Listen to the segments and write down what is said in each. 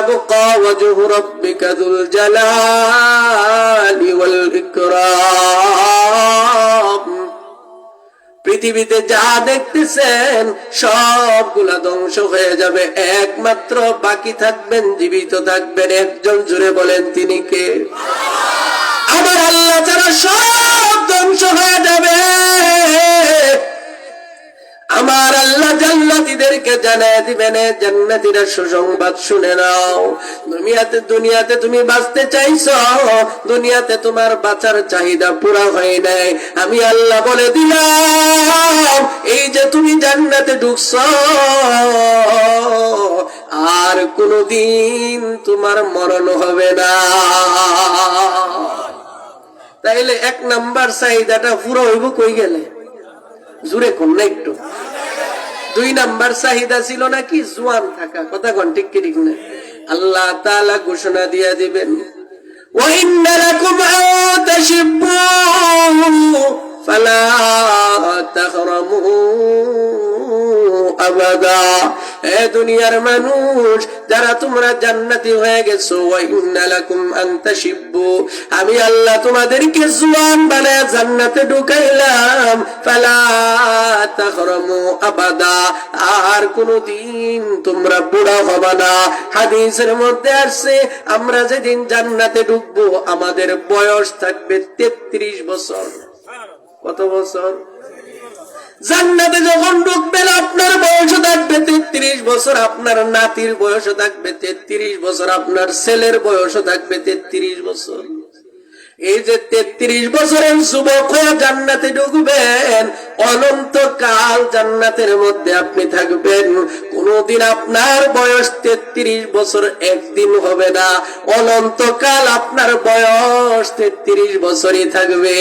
ويبقى وجه ربك ذو الجلال والإكرام। পৃথিবীতে যা দেখতেছেন সবগুলা ধ্বংস হয়ে যাবে, একমাত্র বাকি থাকবেন, জীবিত থাকবেন একজন। জুড়ে বলেন তিনি কে? আমার আল্লাহ ছাড়া সব ধ্বংস হয়ে যাবে। আমার আল্লাহ জান্নাতীদেরকে জানায় দিবেন, জান্নাতীরা সুসংবাদ শুনে নাও। দুনিয়াতে তুমি বাঁচতে চাইছো, দুনিয়াতে তোমার বাঁচার চাহিদা পুরা হয় নাই। আমি আল্লাহ বলে দিলাম, এই যে তুমি জান্নাতে ঢুকছো, আর কোনদিন তোমার মরণ হবে না। তাইলে 1 নাম্বার চাহিদাটা পুরো হইব কই গেলে? জুড়ে কোন না একটু। 2 নাম্বার চাহিদা ছিল নাকি? জোয়ান থাকা। কথা কোন ঠিক কি ঠিক না? আল্লাহ তাআলা ঘোষণা দিয়ে দিবেন, ওয়া ইন্না লাকুম আন তাশিব্বু ফালা তাহরামু আবাদা। এ দুনিয়ার মানুষ যারা তোমরা জান্নাতি হয়ে গেছো, ওয়া ইন্না লাকুম আন তাশিব্বু, আমি আল্লাহ তোমাদেরকে জওয়ান বানায় জান্নাতে ঢুকাইলাম। ফালা তাহরামু আবাদা, আর কোনদিন তোমরা বুড়া হবে না। হাদিসের মধ্যে আসছে, আমরা যেদিন জান্নাতে ঢুকবো আমাদের বয়স থাকবে 33 বছর। কত বছর? জান্নাতে যখন ঢুকবেন আপনার বয়স থাকবে 33 বছর, আপনার নাতির বয়স থাকবে 33 বছর, আপনার ছেলের বয়স থাকবে 33 বছর। এই যে 33 বছরের যুবক হয়ে জান্নাতে ঢুকবেন, অনন্তকাল জান্নাতের মধ্যে আপনি থাকবেন। কোনদিন আপনার বয়স 33 বছর একদিন হবে না, অনন্তকাল আপনার বয়স 33 বছরই থাকবে।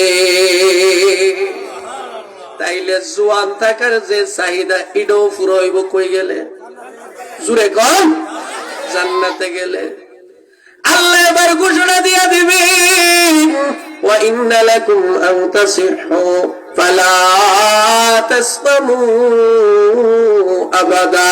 তাইলে জোয়ান থাকার যে চাহিদা, এটাও পুরো হইব কই গেলে? জুড়ে কম, জান্নাতে গেলে। আল্লাহ এবার ঘোষণা দিয়া দিবেন, ওয়া ইন্না লাকুম আন তাসিহু ফালা তাসকামু আবাদা।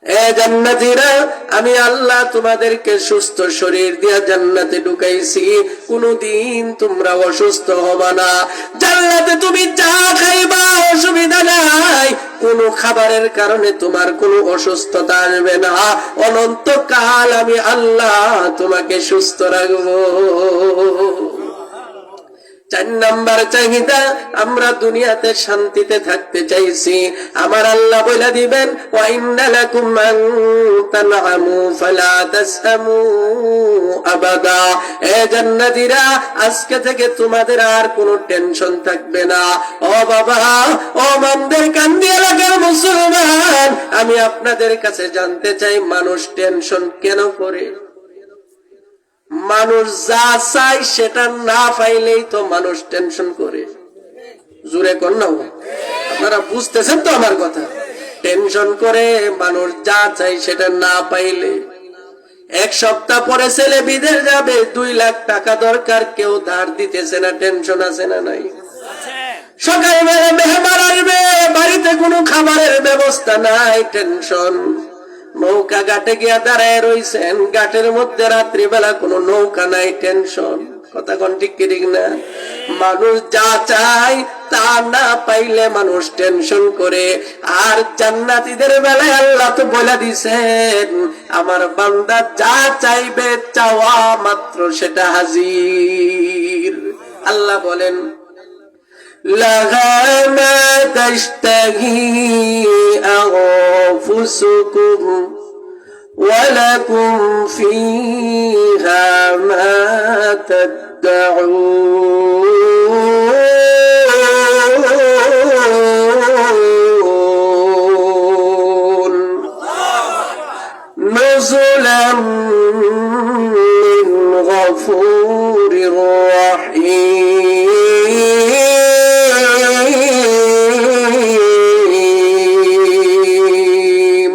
এ জান্নাতীরা, আমি আল্লাহ তোমাদেরকে সুস্থ শরীর দিয়া জান্নাতে ঢুকাইছি, কোনদিন তোমরা অসুস্থ হবে না। জান্নাতে তুমি যা খাইবা অসুবিধা নাই, কোন খাবারের কারণে তোমার কোনো অসুস্থতা আসবে না। অনন্তকাল আমি আল্লাহ তোমাকে সুস্থ রাখবো। 4 নাম্বার চাহিদা, আমরা দুনিয়াতে শান্তিতে থাকতে চাইছি। আমার আল্লাহ বলে দিবেন, ওয়া ইন্না লাকুম আন তানআমু ফালা তাসআমু আবাদা। এ জান্নাতীরা, আজকে থেকে তোমাদের আর কোনো টেনশন থাকবে না। ও বাবা, ও মন্দের কান্দি এলাকার মুসলমান, আমি আপনাদের কাছে জানতে চাই, মানুষ টেনশন কেন করে? মানুষ যা চাই সেটা না পাইলেই তো মানুষ টেনশন করে। জুড়ে কর না? আপনারা বুঝতেছেন তো আমার কথা? টেনশন করে মানুষ যা চাই সেটা না পাইলে। 1 সপ্তাহ পরে ছেলে বিদেশ যাবে, 2 লাখ টাকা দরকার, কেউ ধার দিতেছে না, টেনশন আছে না নাই? সকালবেলা মেহমান আসবে, বাড়িতে কোনো খাবারের ব্যবস্থা নাই, টেনশন। নৌকা ঘাটে গিয়া দাঁড়ায় রইছেন, ঘাটের মধ্যে রাত্রিবেলা কোনো নৌকা নাই, টেনশন। কথা কোন ঠিক কি ঠিক না? মানুষ যা চায় তা না পাইলে মানুষ টেনশন করে। আর জান্নাতীদের বেলায় আল্লাহ তো বলে দিছেন, আমার বান্দা যা চাইবে চাওয়া মাত্র সেটা হাজির। আল্লাহ বলেন, লাহা মা তাশতাহি আনফুসুকুম ওয়া লাকুম ফীহা মা তাদউন নুজুলাম মিন গফুরির রহিম।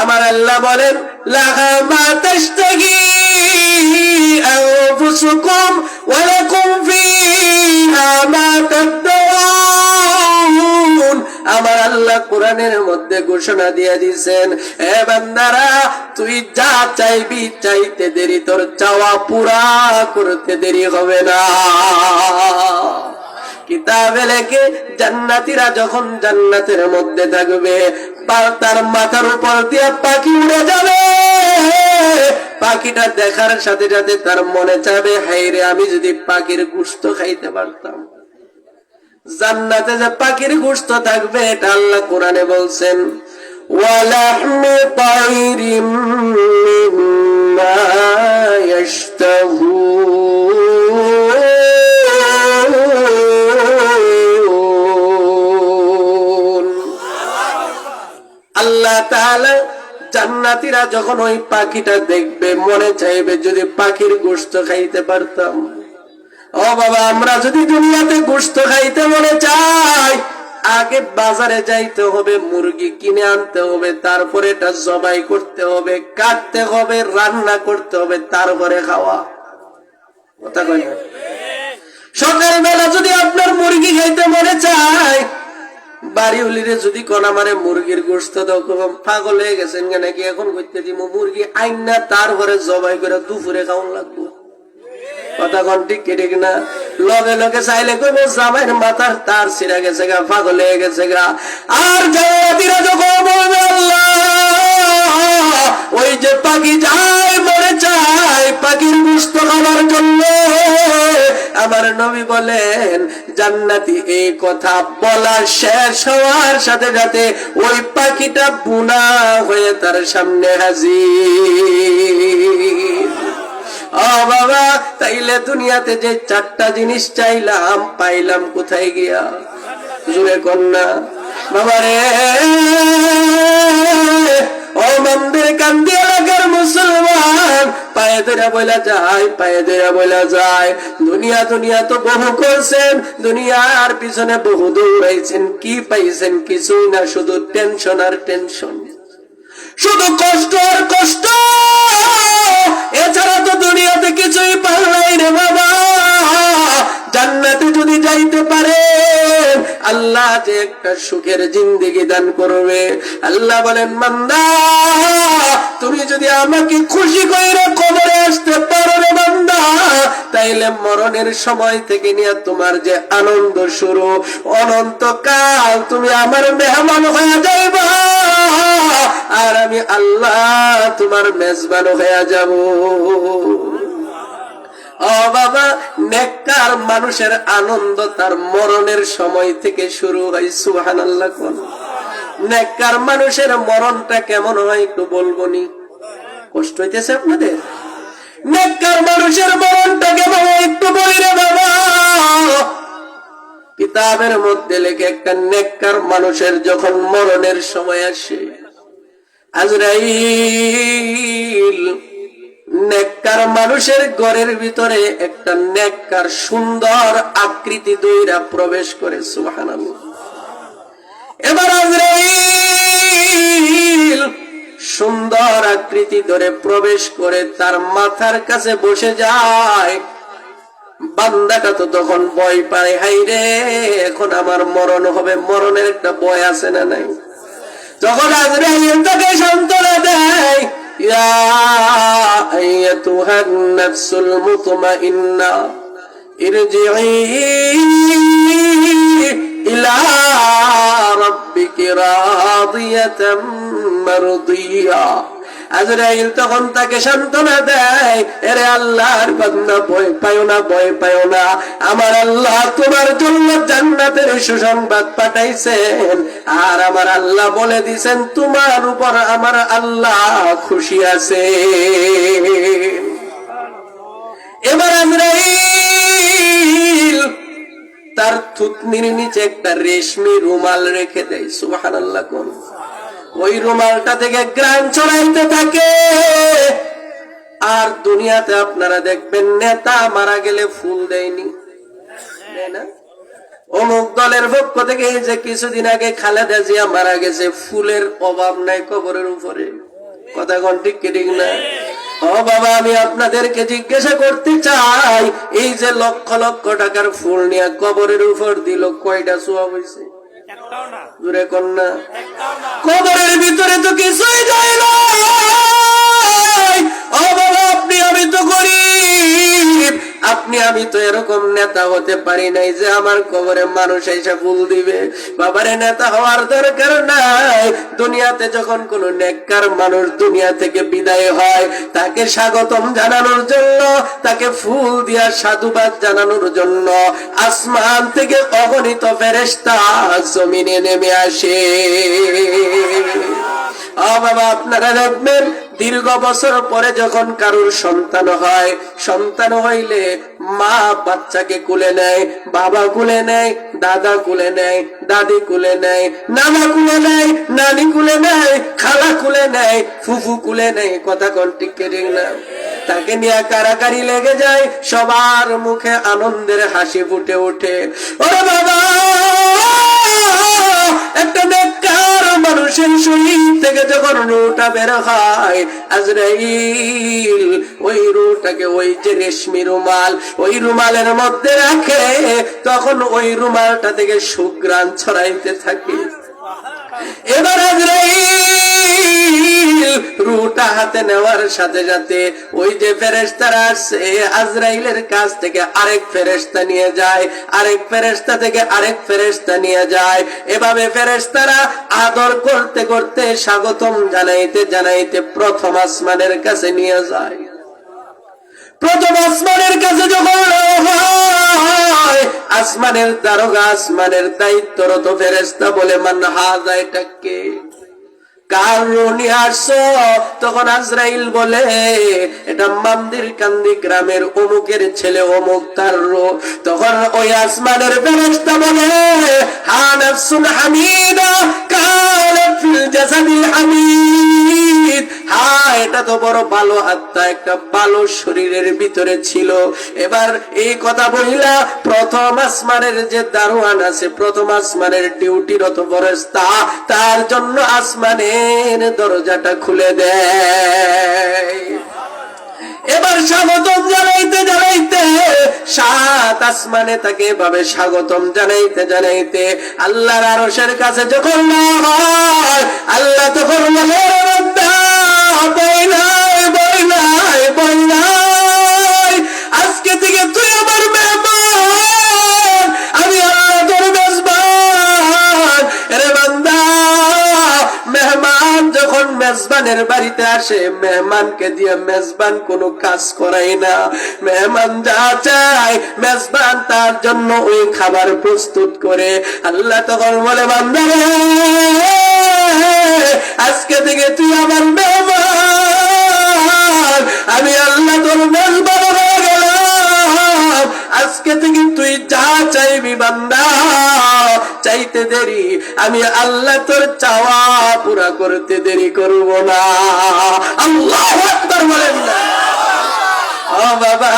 আমার আল্লাহ বলেন, লাহা মা তাশতাহি আনফুসুকুম ওয়া লাকুম ফীহা মা তাদউন। আমার আল্লাহ কোরআনের মধ্যে ঘোষণা দিয়ে দিয়েছেন, এ বান্দারা তুই যা চাইবি চাইতে দেরি, তোর চাওয়া পুরা করতে দেরি হবে না। কিতাবে লেখে জান্নাতীরা যখন জান্নাতের মধ্যে থাকবে, তার মাথার উপর দিয়ে পাখি উড়ে যাবে। পাখিটা দেখার সাথে সাথে তার মনে চাবে, হায়রে আমি যদি পাখির গোশত খাইতে পারতাম। জান্নাতে যে পাখির গোশত থাকবে এটা আল্লাহ কোরআনে বলছেন, ওয়ালাহমি তাইরিম মিম্মা ইয়াশতাহুন। আল্লাহ তাআলা জান্নাতীরা যখন ওই পাখিটা দেখবে মনে চাইবে যদি পাখির গোশত খাইতে পারতাম। ও বাবা, আমরা যদি দুনিয়াতে গোশত খাইতে মনে চাই, আগে বাজারে যাইতে হবে, মুরগি কিনে আনতে হবে, তারপরে এটা জবাই করতে হবে, কাটতে হবে, রান্না করতে হবে, তারপরে খাওয়া। কথা কই না? সকালবেলা যদি আপনার মুরগি খাইতে মনে চায়, বাড়ি উলিরে যদি কোন আমারে মুরগির গোশত দাও, পাগল হয়ে গেছেন নাকি, এখন করতে দিব মুরগি আইনা তারপরে জবাই করে দুপুরে খাওয়ান লাগবো। কথা কোন ঠিক ঠিক না? লগে লগে চাইলে কইব জামাইয়ের মাথার তার ছিঁড়া গেছে গা, পাগল হয়ে গেছে গা। আর জান্নাতীরা যখন বলবে আল্লাহ, ওই যে পাখি যায় মরে চায় পাখির গোশত খাওয়ার জন্য, আমার নবী বলেন জান্নাতি এই কথা বলা শেষ হওয়ার সাথে সাথে ওই পাখিটা বুনা হয়ে তার সামনে হাজির। ও বাবা, তাইলে দুনিয়াতে যে চারটা জিনিস চাইলাম পাইলাম কোথায় গিয়া? জুড়ে কন্যা বাবা রে। ও মন্দির কান্দি এলাকার মুসলমান, পায়ে ধরে বলা যায়, পায়ে ধরে বলা যায়, দুনিয়া দুনিয়া তো বহু করছেন, দুনিয়ার পিছনে বহু দৌড়াইছেন, কি পাইছেন? কিছুই না, শুধু টেনশন আর টেনশন, শুধু কষ্ট আর কষ্ট, এছাড়া তো দুনিয়াতে কিছুই পারলাই রে বাবা। জান্নাতে যদি যাইতে পারে আল্লাহ যে একটা সুখের জিন্দেগি দান করবে। আল্লাহ বলেন, বান্দা তুমি যদি আমাকে খুশি কইরা কবরে আসতে পারো রে বান্দা, তাইলে মরণের সময় থেকে নিয়ে তোমার যে আনন্দ শুরু, অনন্তকাল তুমি আমার মেহমান হয়ে যাইবা, আর আমি আল্লাহ তোমার মেজবান হয়ে যাব। ও বাবা, নেককার মানুষের আনন্দ তার মরণের সময় থেকে শুরু হয়। সুবহানাল্লাহ কোন? নেককার মানুষের মরণটা কেমন হয় একটু বলবনি? কষ্ট হইতেছে আপনাদের? নেককার মানুষের মরণটা কেমন হয় একটু বলি রে বাবা। কিতাবের মধ্যে লেখে একটা নেককার মানুষের যখন মরণের সময় আসে, আজরাইল নেককার মানুষের ঘরের ভিতরে একটা নেককার সুন্দর আকৃতি দইরা প্রবেশ করে। সুবহানাল্লাহ। এবার আজরাইল সুন্দর আকৃতি ধরে প্রবেশ করে তার মাথার কাছে বসে যায়। বান্দাটা তো তখন ভয় পায়, হাইরে এখন আমার মরণ হবে, মরণের একটা ভয় আছে না নাই? তখন আজরাইল তাকে সান্ত্বনা দেয়, ইয়া আইয়াতুহান নাফসুল মুতমাইন্না ইরজিই ইলা রাব্বিকি রাদিয়াতাম মারদিয়া। আজরাইল তখন তাকে সান্ত্বনা দেয়, এরে আল্লাহর বান্দা ভয় পায়ো না, ভয় পায়ো না, আমার আল্লাহ তোমার জন্য জান্নাতের সুসংবাদ পাঠাইছেন, আর আমার আল্লাহ বলে দিয়েছেন তোমার উপর আমার আল্লাহ খুশি আছে। এবার আজরাইল তার থুতনির নিচে একটা রেশমি রুমাল রেখে দেয়। সুবহানাল্লাহ কোন? ওই রুমালটা থেকে গ্রাম ছড়াইতে থাকে। আর দুনিয়াতে আপনারা দেখবেন নেতা মারা গেলে ফুল দেয়নি, না? অমুক দলের পক্ষ থেকে এই যে কিছুদিন আগে খালেদা জিয়া মারা গেছে, ফুলের অভাব নাই কবরের উপরে। কথা কোন ঠিক ঠিক না? ও বাবা, আমি আপনাদেরকে জিজ্ঞাসা করতে চাই, এই যে লক্ষ লক্ষ টাকার ফুল নিয়ে কবরের উপর দিল, কয়টা সোয়াব হয়েছে? জোরে কন্যা কবরের ভিতরে তো কিছুই যায় না। ও বাবা, আপনি আমি তো গরিব, আপনি আমি তো এরকম নেতা হতে পারি নাই যে আমার কবরে মানুষ এসে ফুল দিবে। বাবারে, নেতা হওয়ার দরকার নাই। দুনিয়াতে যখন কোন নেককার মানুষ দুনিয়া থেকে বিদায় হয়, তাকে স্বাগতম জানানোর জন্য, তাকে ফুল দিয়া সাধুবাদ জানানোর জন্য আসমান থেকে অগণিত ফেরেশতা জমিনে নেমে আসে। ও বাবা, আপনারা দেখবেন দীর্ঘ বছর পরে যখন কারুর সন্তান হয়, সন্তান হইলে মা বাচ্চাকে কুলে নেয়, বাবা কুলে নেয়, দাদা কুলে নেয়, দাদি কুলে নেয়, নানা কুলে নেয়, নানি কুলে নেয়, খালা কুলে নেয়, ফুফু কুলে নেয়। কথা কোন ঠিক না? তাকে নিয়ে কারাকারি লেগে যায়, সবার মুখে আনন্দের হাসি ফুটে ওঠে। ওরে বাবা, একটা নেককার মানুষের শরীর থেকে যখন রূহটা বের হয়, আজরাইল ওই রূহটাকে ওই যে রেশমি রুমাল, ওই রুমালের মধ্যে রাখে, তখন ওই রুমালটা থেকে সুঘ্রাণ ছড়াইতে থাকে। এবার আজরাইল রূহটা হাতে নেওয়ার সাথে সাথে ওই যে ফেরেশতারা আসছে, আজরাইলের কাছ থেকে আরেক ফেরেশতা নিয়ে যায়, আরেক ফেরেশতা থেকে আরেক ফেরেশতা নিয়ে যায়। এভাবে ফেরেশতারা আদর করতে করতে, স্বাগতম জানাইতে জানাইতে প্রথম আসমানের কাছে নিয়ে যায়। প্রথম আসমানের কাছে যখন হয়, আসমানের দারোগা, আসমানের দায়িত্বরত ফেরেশতা বলে, মান হাযা, এটা কে, কার রূহ নিয়ে আসছো? তখন আজরাইল বলে, এটা মন্দির কান্দি গ্রামের অমুকের ছেলে অমুক, তার রূহ। তখন ওই আসমানের ফেরেশতা বলে, হা নাফসুন হামিদা কানাত ফিল জাসাদিল হামিদ, হ্যাঁ এটা তো বড় ভালো আত্মা, একটা ভালো শরীরের ভিতরে ছিল। এবার এই কথা বলিলা প্রথম আসমানের যে দারোয়ান আছে, প্রথম আসমানের ডিউটিরত ফেরেশতা, তার জন্য আসমানের দরজাটা খুলে দেয়। এবার স্বাগতম জানাইতে জানাইতে, সাত আসমানে তাকে এভাবে স্বাগতম জানাইতে জানাইতে আল্লাহর আরশের কাছে যখন না হয়, আল্লাহ তখন বলে, আজকে থেকে তুই আমার মেহমান, আমি আল্লাহ তোর মেজবান। রে বান্দা, মেহমান যখন মেজবানের বাড়িতে আসে, মেহমানকে দিয়ে মেজবান কোনো কাজ করাই না। মেহমান যা চায় মেজবান তার জন্য ওই খাবার প্রস্তুত করে। আল্লাহ তখন বলে, বান্দা রে, আজকে থেকে তুই আমার মেহমান, আমি আল্লাহ তোর মেজবান হয়ে গেলাম। আজকে থেকে তুই যা চাইবি বান্দা, চাইতে দেরি, আমি আল্লাহ তোর চাওয়া পুরা করতে দেরি করব না। আল্লাহু আকবার বলেন না? ও বাবা,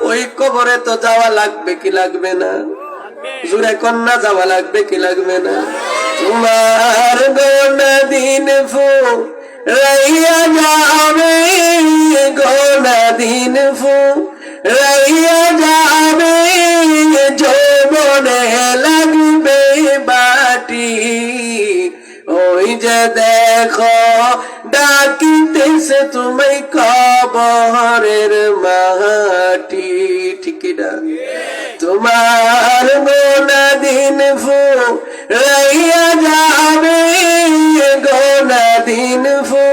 ওই কবরে তো যাওয়া লাগবে কি লাগবে না? জুরে কন্যা, যাওয়া লাগবে কি লাগবে না? তোমার গোনা দিন ফু রাইয়া যাবে, গোনা দিন ফু রাইয়া যাবে, যৌবনে লাগবে বাটি। ওই যে দেখো ডাকিতেছে তুমি কবরের মাটি। ঠিক না? তোমার গোনা দিন ফু রাইয়া যাবে, গোনা দিন ফু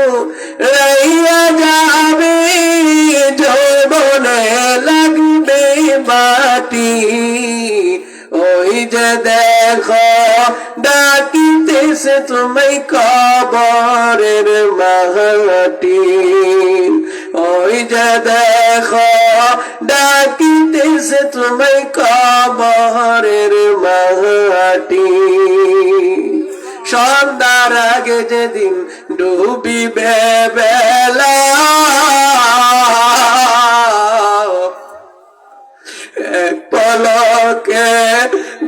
রাইয়া যাবে, যৌবনে লাগবে বাটি। ওই যে দেখো ডাকিতেছে তুমি কবরের মাটি। ওই যে দেখো ডাকিতেছে তুমি কবরের মাটি। সন্ধ্যার আগে যেদিন ডুবিবে বেলা, এক পলকে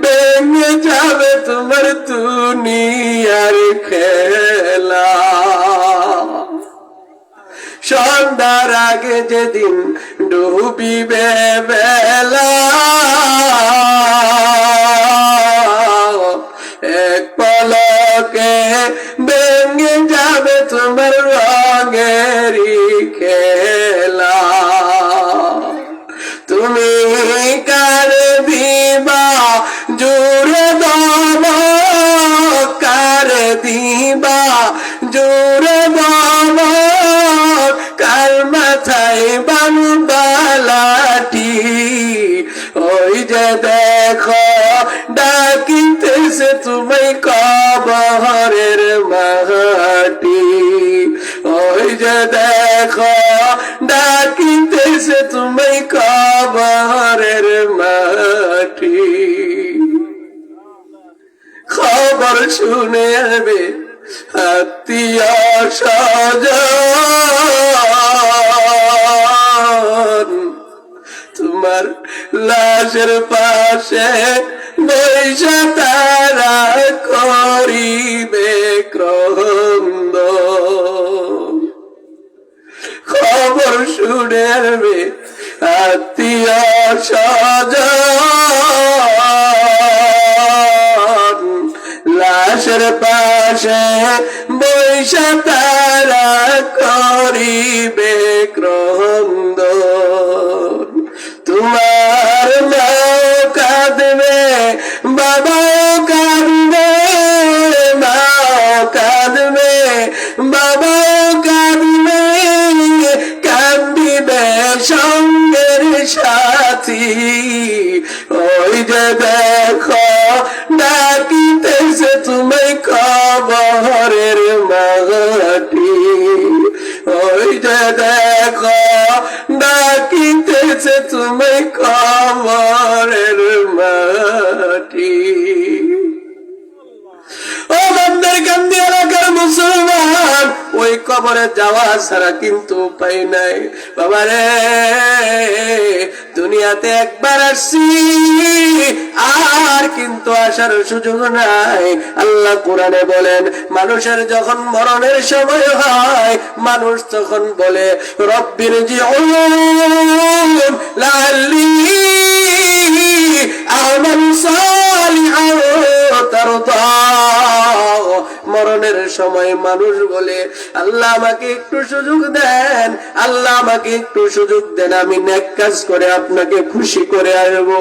ভেঙে যাবে তোমার দুনিয়ার খেলা। সন্ধ্যার আগে যেদিন ডুবিবে বেলা, এক চোখে ভেঙে যাবে তোমার রঙেরই খেলা। তুমি কার দিবা জুড়ে দম, কার দিবা জুড়ে দম, কার মাথায় বানুবালাটি। ওই যে দেখো ডাকিতেছে তুমি কবরের মাটি। ওই যে দেখো ডাকিতেছে তুমি কবরের মাটি। খবর শুনে আসবে আত্মীয় স্বজন, তোমার লাশের পাশে বৈশা তারা করিবে ক্রন্দন। খবর শুনে আসবে আত্মীয় স্বজন, লাশের পাশে বৈশা তারা করিবে ক্রন্দন। তোমার মাও কাঁদবে, বাবাও কাঁদবে, মাও কাঁদবে, বাবাও কাঁদবে, কান্দিবে সঙ্গের সাথী। ওই যে দেখো ডাকিতেছে তুমি কবরের মাটি। ওই যে দেখো ডাকিতেছে তুমি কবরের মাটি। ও বান্দার কান্দি এলাকার মুসলমান, ওই কবরে যাওয়া ছাড়া কিন্তু উপায় নাই। বাবারে দুনিয়াতে একবার আসছি, আর কিন্তু আসার সুযোগ নাই। আল্লাহ কোরআনে বলেন, মানুষের যখন মরণের সময় হয়, মানুষ তখন বলে রব্বির জিউন লাআল্লি আমাল সালিহান তারদা। মরণের সময় মানুষ বলে, আল্লাহ আমাকে একটু সুযোগ দেন, আল্লাহ আমাকে একটু সুযোগ দেন, আমি নেক কাজ করে আপনাকে খুশি করে আসবো।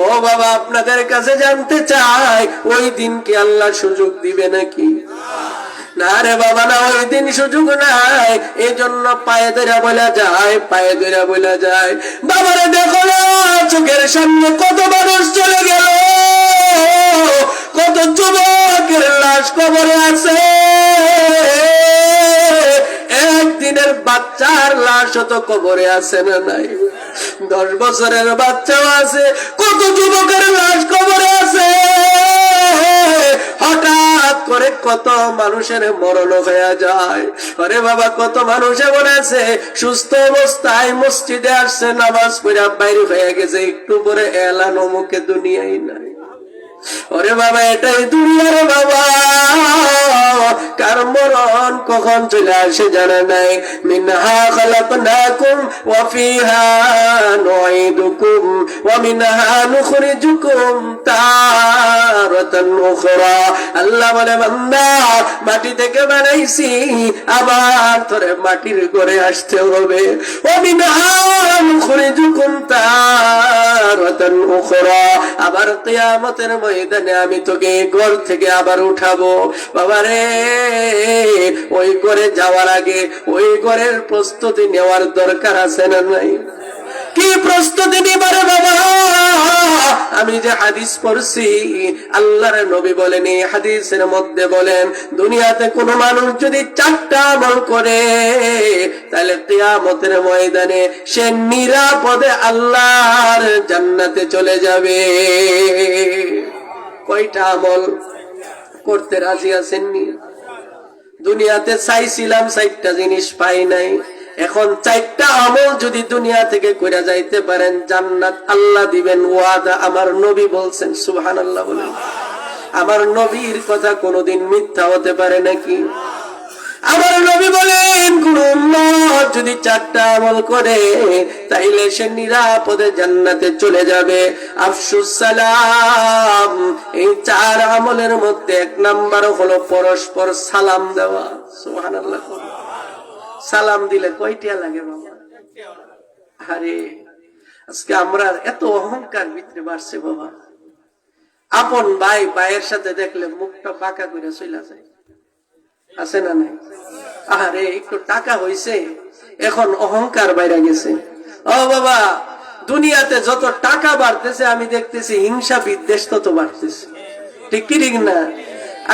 ও বাবা, আপনাদের কাছে জানতে চাই, ওই দিন কি আল্লাহ সুযোগ দিবে নাকি? না রে বাবা, না, ওই দিন সুযোগ নাই। এই জন্য পায়ে ধরে বলা যায়, পায়ে ধরে বলা যায়। বাবারে দেখো না, চোখের সামনে কত মানুষ চলে গেল, কত যুবকের লাশ কবরে আছে। একদিনের বাচ্চার লাশ তো কবরে আছে না নাই? 10 বছরের বাচ্চাও আছে, কত যুবকের লাশ কবরে আছে। হঠাৎ করে কত মানুষের মরণ হয়ে যায়। আরে বাবা, কত মানুষ এমন আছে সুস্থ অবস্থায় মসজিদে আসছে, নামাজ পড়ে বাইরে হয়ে গেছে, একটু পরে এলান মুখে দুনিয়াই নাই। ওরে বাবা, এটাই দুনিয়ার বাবা, কার মরণ কখন চলে আসে জানা নাই। মিনহা খালাকনাকুম ওয়া ফিহা নুঈদুকুম ওয়া মিনহা নুখরিজুকুম তারাতান উখরা। আল্লাহ বলে, বান্দা, মাটি থেকে বানাইছি, আবার তোরে মাটির ঘরে আসতে হবে। ওয়া মিনহা নুখরিজুকুম তারাতান উখরা। আবার কিয়ামতের ময়দানে আমি তোকে ঘর থেকে আবার উঠাবো। বাবারে, ওই ঘরে যাওয়ার আগে ওই ঘরের প্রস্তুতি নেওয়ার দরকার আছে না নাই? কি প্রস্তুতি নিবারে বাবা? আমি যে হাদিস পড়ছি, আল্লাহর নবী বলেন, এই হাদিসের মধ্যে বলেন, দুনিয়াতে কোন মানুষ যদি 4টা আমল করে, তাহলে কিয়ামতের ময়দানে সে নিরাপদে আল্লাহর জান্নাতে চলে যাবে। কয়টা আমল করতে রাজি আছেননি? দুনিয়াতে চাইছিলাম 4টা জিনিস, পাই নাই। এখন 4টা আমল যদি দুনিয়া থেকে কইরা যাইতে পারেন, জান্নাত আল্লাহ দিবেন, ওয়াদা আমার নবী বলছেন। সুবহানাল্লাহ বলেন। আমার নবীর কথা কোনোদিন মিথ্যা হতে পারে নাকি? আমার নবী বলেন কোন উম্মত যদি 4টা আমল করে তাইলে সে নিরাপদে জান্নাতে চলে যাবে। আফসুস সালাম, এই 4 আমলের মধ্যে 1 নাম্বার হলো পরস্পর সালাম দেওয়া। সুবহানাল্লাহ। সালাম দিলে কয়টা লাগে বাবা? আরে আজকে আমরা এত অহংকার ভিতরে বাড়ছে বাবা। আপন ভাই ভাইয়ের সাথে দেখলে মুখটা বাঁকা করে চলে যায়, আছে না নাই? আরে একটু টাকা হইছে এখন অহংকার বাইরে গেছে। ও বাবা, দুনিয়াতে যত টাকা বাড়তেছে আমি দেখতেছি হিংসা বিদ্বেষ তত বাড়তেছে, ঠিক কি ঠিক না?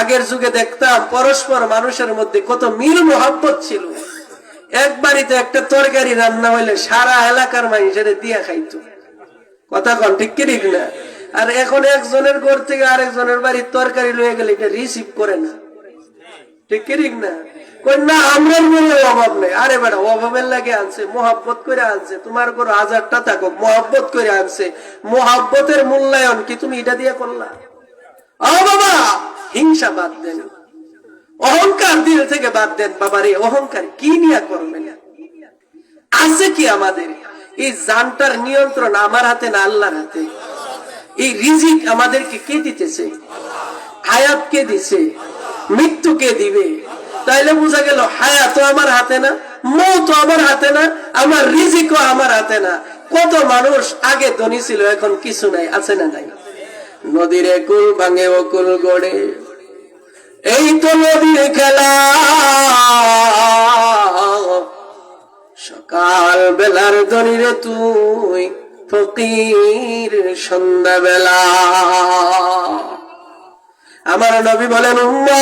আগের যুগে দেখতাম পরস্পর মানুষের মধ্যে কত মিল মোহাব্বত ছিল। এক বাড়িতে একটা তরকারি রান্না হইলে সারা এলাকার মানুষের দিয়া খাইতো, কথা কন ঠিক কি ঠিক না? আর এখন একজনের ঘর থেকে আরেকজনের বাড়ির তরকারি লয়ে গেলে এটা রিসিভ করে না, ঠিক কি ঠিক না? কই না আমরা মনে অভাব নেই। আরে বেটা, অভাবের লাগে আনছে, মোহাব্বত করে আনছে। তোমার ঘর 1000টা থাকুক, মোহাব্বত করে আনছে। মোহাব্বতের মূল্যায়ন কি তুমি এটা দিয়ে করলা? ও বাবা, হিংসা বাদ দেন, অহংকার দিল থেকে বাদ দেন বাবা রে। অহংকার কি নিয়ে করবেন? আছে কি আমাদের? এই জানটার নিয়ন্ত্রণ আমার হাতে না আল্লাহর হাতে? এই রিজিক আমাদেরকে কে দিতেছে? হায়াত কে দিছে? মৃত্যু কে দিবে? তাইলে বোঝা গেল হায়াত আমার হাতে না, মৌত আমার হাতে না, আমার রিজিকও আমার হাতে না। কত মানুষ আগে ধনী ছিল, এখন কিছু নাই, আছে না নাই? নদীর কুল ভাঙে ও কুল গড়ে, এই তো নদীর খেলা। সকাল বেলার ধনীরে তুই, ফকির সন্ধ্যা বেলা। আমার নবী বলেন উম্মত,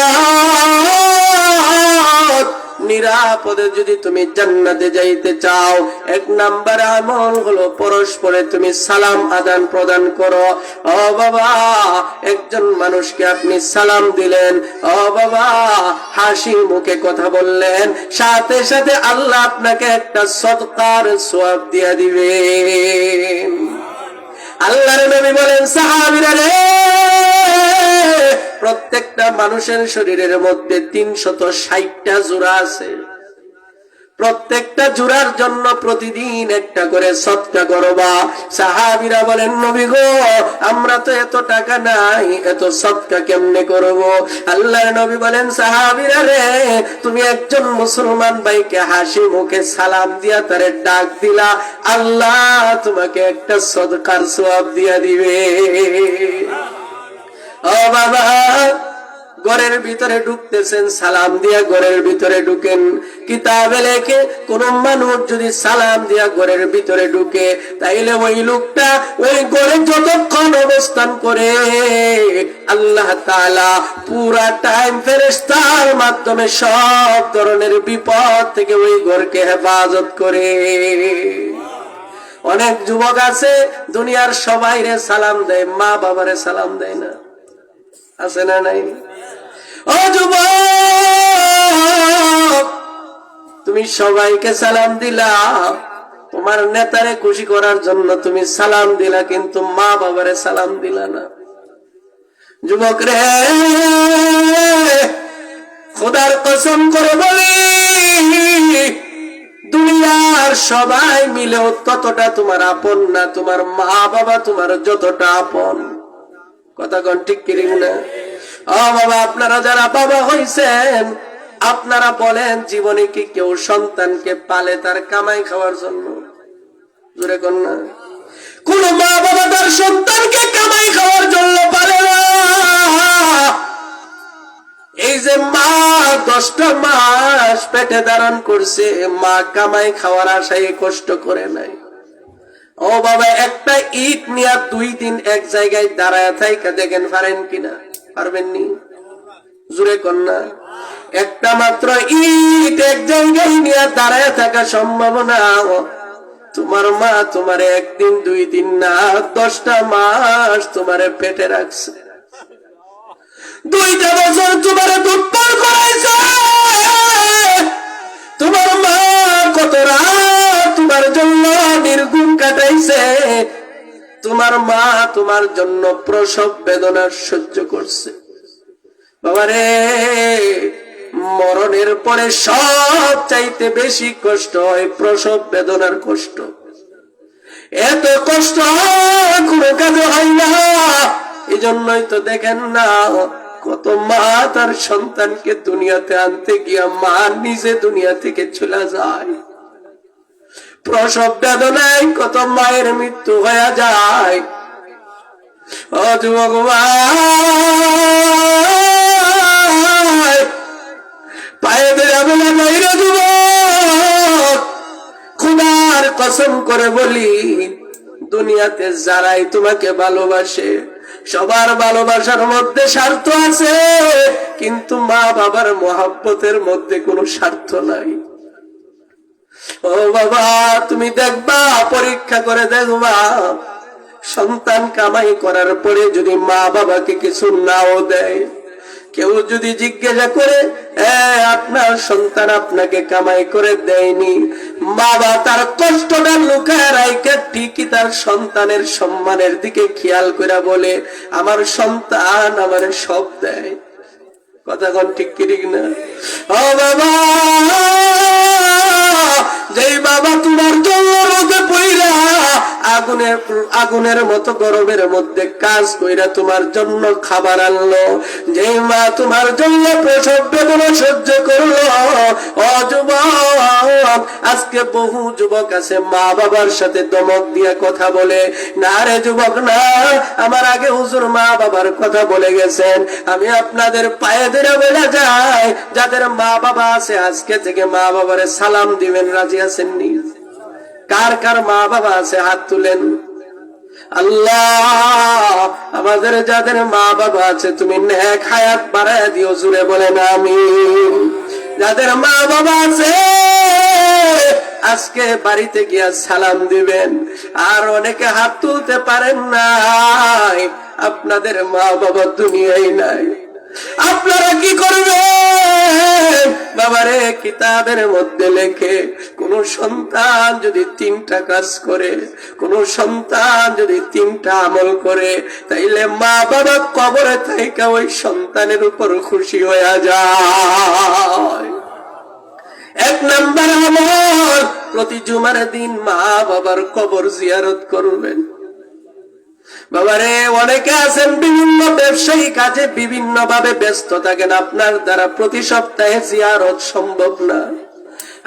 নিরাপদে যদি তুমি জান্নাতে যাইতে চাও 1 নাম্বার আমল হলো পরস্পরে তুমি সালাম আদান প্রদান করো। ও বাবা, একজন মানুষকে আপনি সালাম দিলেন, ও বাবা হাসি মুখে কথা বললেন, সাথে সাথে আল্লাহ আপনাকে একটা সদকার সওয়াব দিয়ে দিবেন। আল্লাহর নবী বলেন সাহাবীরা রে, প্রত্যেকটা মানুষের শরীরের মধ্যে 360টা জোড়া আছে। প্রত্যেকটা জোড়ার জন্য প্রতিদিন একটা করে সদকা করবা। সাহাবীরা বলেন নবী গো, আমরা তো এত টাকা নাই, এত সদকা কেমনে করব? আল্লাহর নবী বলেন সাহাবীরা রে, তুমি একজন মুসলমান ভাইকে হাসি মুখে সালাম দিয়া তারে ডাক দিলা, আল্লাহ তোমাকে একটা সদকার সওয়াব দিয়া দিবে। ও বাবা, ঘরের ভিতরে ঢুকতেছেন, সালাম দিয়া ঘরের ভিতরে ঢুকেন। কিতাবে লেখে কোন মানুষ যদি সালাম দিয়া ঘরের ভিতরে ঢুকে, তাইলে ওই লোকটা ওই ঘরে যতক্ষণ অবস্থান করে আল্লাহ তাআলা পুরা টাইম ফেরেশতার মাধ্যমে সব ধরনের বিপদ থেকে ওই ঘরকে হেফাজত করে। অনেক যুবক আছে দুনিয়ার সবাইরে সালাম দেয়, মা বাবারে সালাম দেয় না, আছে না নাই? ও যুবক, তুমি সবাইকে সালাম দিলা, তোমার নেতারে খুশি করার জন্য তুমি সালাম দিলা, কিন্তু মা বাবারে সালাম দিলা না। যুবক রে, খোদার কসম করে বলি, দুনিয়ার সবাই মিলেও ততটা তোমার আপন না, তোমার মা বাবা তোমার যতটা আপন। কথা কোন ঠিক কি না? ও বাবা, আপনারা যারা বাবা হইছেন, আপনারা বলেন জীবনে কি কেউ সন্তানকে পালে তার কামাই খাওয়ার জন্য? জোরে কোন না। কোন মা বাবা তার সন্তানকে কামাই খাওয়ার জন্য পালে না। এই যে মা 10টা মাস পেটে ধারণ করছে, মা কামাই খাওয়ার আশায় কষ্ট করে নাই। ও বাবা, একটা ইট নিয়ে 2 দিন এক জায়গায় দাঁড়ায় থাইকা দেখেন পারেন কিনা? পারবেননি? জোরে কন্যা। একটা মাত্র ইট এক জায়গায় নিয়ে দাঁড়ায় থাকা সম্ভব না। তোমার মা তোমারে 1 দিন 2 দিন না, 10টা মাস তোমারে পেটে রাখছে, 2টা বছর তোমারে দুধ পান করাইছে। তোমার মা কত রাত তোমার জন্য নির্ঘুম কাটাইছে। তোমার মা তোমার জন্য প্রসব বেদনা সহ্য করছে। বাবারে, মরণের পরে সব চাইতে বেশি কষ্ট হয় প্রসব বেদনার কষ্ট। এত কষ্ট কোনো কাজে হয় না। এই জন্যই তো দেখেন না, কত মা তার সন্তানকে দুনিয়াতে আনতে গিয়া মা নিজে দুনিয়া থেকে চলে যায়। প্রসব বেদনায় কত মায়ের মৃত্যু হয়ে যায়। ও যুবক পায়ে বেড়াবে না যুবক, খোদার কসম করে বলি, দুনিয়াতে যারাই তোমাকে ভালোবাসে সবার ভালোবাসার মধ্যে স্বার্থ আছে, কিন্তু মা বাবার মহব্বতের মধ্যে কোনো স্বার্থ নাই। ও বাবা, তুমি দেখবা, পরীক্ষা করে দেখবা, সন্তান কামাই করার পরে যদি মা বাবাকে কিছু নাও দেয়, কেউ যদি জিজ্ঞাসা করে আপনার সন্তান আপনাকে কামাই করে দেয়নি, বাবা তার কষ্টটা লুকায় রাইখা ঠিকই তার সন্তানের সম্মানের দিকে খেয়াল করে বলে, আমার সন্তান আমার সব দেয়। কথা কোন ঠিক কি ঠিক না? ও বাবা, যেই বাবা তোমার জন্য রোদে পইরা আগুনের মতো গরমের মধ্যে কাজ কইরা তোমার জন্য খাবার আনলো, যেই মা তোমার জন্য প্রসব বেদনা সহ্য করলো, ও যুবক, আজকে বহু যুবক আছে মা বাবার সাথে দমক দিয়া কথা বলে, না রে যুবক না, আমার আগে হুজুর মা বাবার কথা বলে গেছেন। আমি আপনাদের পায়ে ধরে বলে যাই, যাদের মা বাবা আছে আজকে থেকে মা বাবারে সালাম দিবেন। রাজি আছেননি? কার কার মা বাবা আছে হাত তুলেন। আল্লাহ, আমাদের যাদের মা বাবা আছে তুমি নেক হায়াত বাড়ায় দিও, জুড়ে বলেন আমিন। যাদের মা বাবা আছে আজকে বাড়িতে গিয়া সালাম দিবেন। আর অনেকে হাত তুলতে পারেন নাই, আপনাদের মা বাবা দুনিয়ায় নাই, আপনারা কি করবেন? বাবারে, কিতাবের মধ্যে লেখে, কোন সন্তান যদি 3টা কাজ করে, কোন সন্তান যদি 3টা আমল করে, তাইলে মা বাবা কবরে থাইকা ওই সন্তানের উপর খুশি হয়ে যায়। 1 নাম্বার আমল, প্রতি জুমার দিন মা বাবার কবর জিয়ারত করবেন। বাবারে, অনেকে আছেন বিভিন্ন ব্যবসায়ী কাজে বিভিন্ন ভাবে ব্যস্ত থাকেন, আপনার দ্বারা প্রতি সপ্তাহে জিয়ারত সম্ভব না।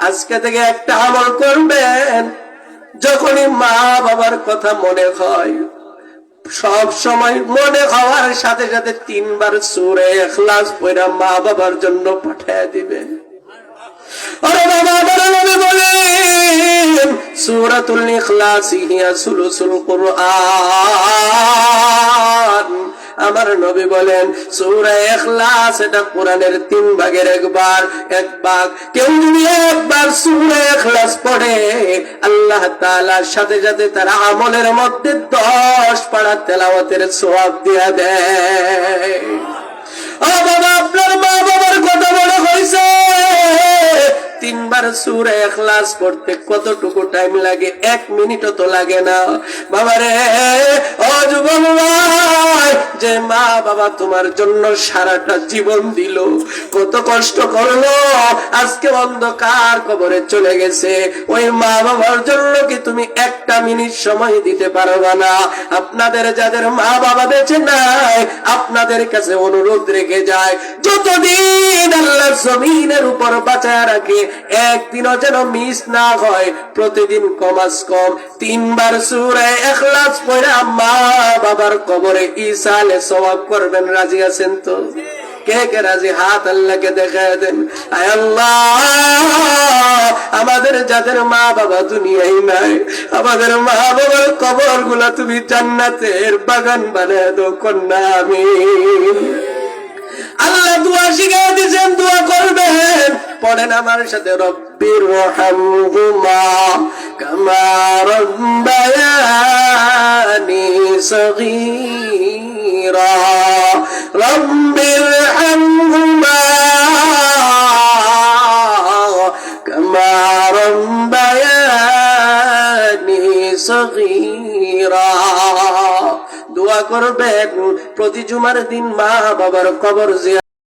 আজকে থেকে একটা আমল করবেন, যখনই মা বাবার কথা মনে হয়, সব সময় মনে হওয়ার সাথে সাথে 3 বার সূরা ইখলাস পড়া মা বাবার জন্য পাঠিয়ে দিবেন। আরে বাবা, আমার নবী বলেন, সূরাতুল ইখলাস হিয়া সুলুসুল কুরআন। আমার নবী বলেন, সূরা ইখলাস এটা কোরআনের 3 ভাগের 1 ভাগ। কেউ যদি 1 বার সূরা ইখলাস পড়ে, আল্লাহ তাআলার সাথে সাথে তার আমলের মধ্যে 10 পারা তেলাওয়াতের সওয়াব দিয়া দেয়। ও বাবা, আপনার মা বাবার কথা মনে হইছে, 3 বার সূরা ইখলাস পড়তে কতটুকু টাইম লাগে? 1 মিনিটও তো লাগে না। বাবারে, ও যুবক ভাই, যে মা বাবা তোমার জন্য সারাটা জীবন দিল, কত কষ্ট করলো, আজকে অন্ধকার কবরে চলে গেছে, ওই মা বাবার জন্য কি তুমি 1টা মিনিট সময় দিতে পারবা না? আপনাদের যাদের মা বাবা বেঁচে নাই, আপনাদের কাছে অনুরোধ রেখে যায়, যতদিন আল্লাহ জমিনের উপর বাঁচায় রাখে, একদিনও যেন মিস না হয়, প্রতিদিন কমাস কম 3 বার সূরা ইখলাস পড়া মা বাবার কবরে ইসালে সওয়াব করবেন। রাজি আছেন তো? কে কে রাজি? হাত আল্লাহকে দেখায় দেন। আয় আল্লাহ, আমাদের যাদের মা বাবা দুনিয়ায় নাই, আমাদের মা বাবার কবর গুলা তুমি জান্নাতের বাগান বানায় দাও, কন্যা আমিন। আল্লাহ দোয়া শিখিয়ে দিয়েছেন, দোয়া করবেন। পড়েন আমার সাথে, রব্বির রহমহুমা কামা রাব্বায়ানি সগীরা, রব্বির রহমহুমা কামা রাব্বায়ানি সগীরা। দোয়া করবেন প্রতি জুমার দিন মা বাবার কবর জিয়ারত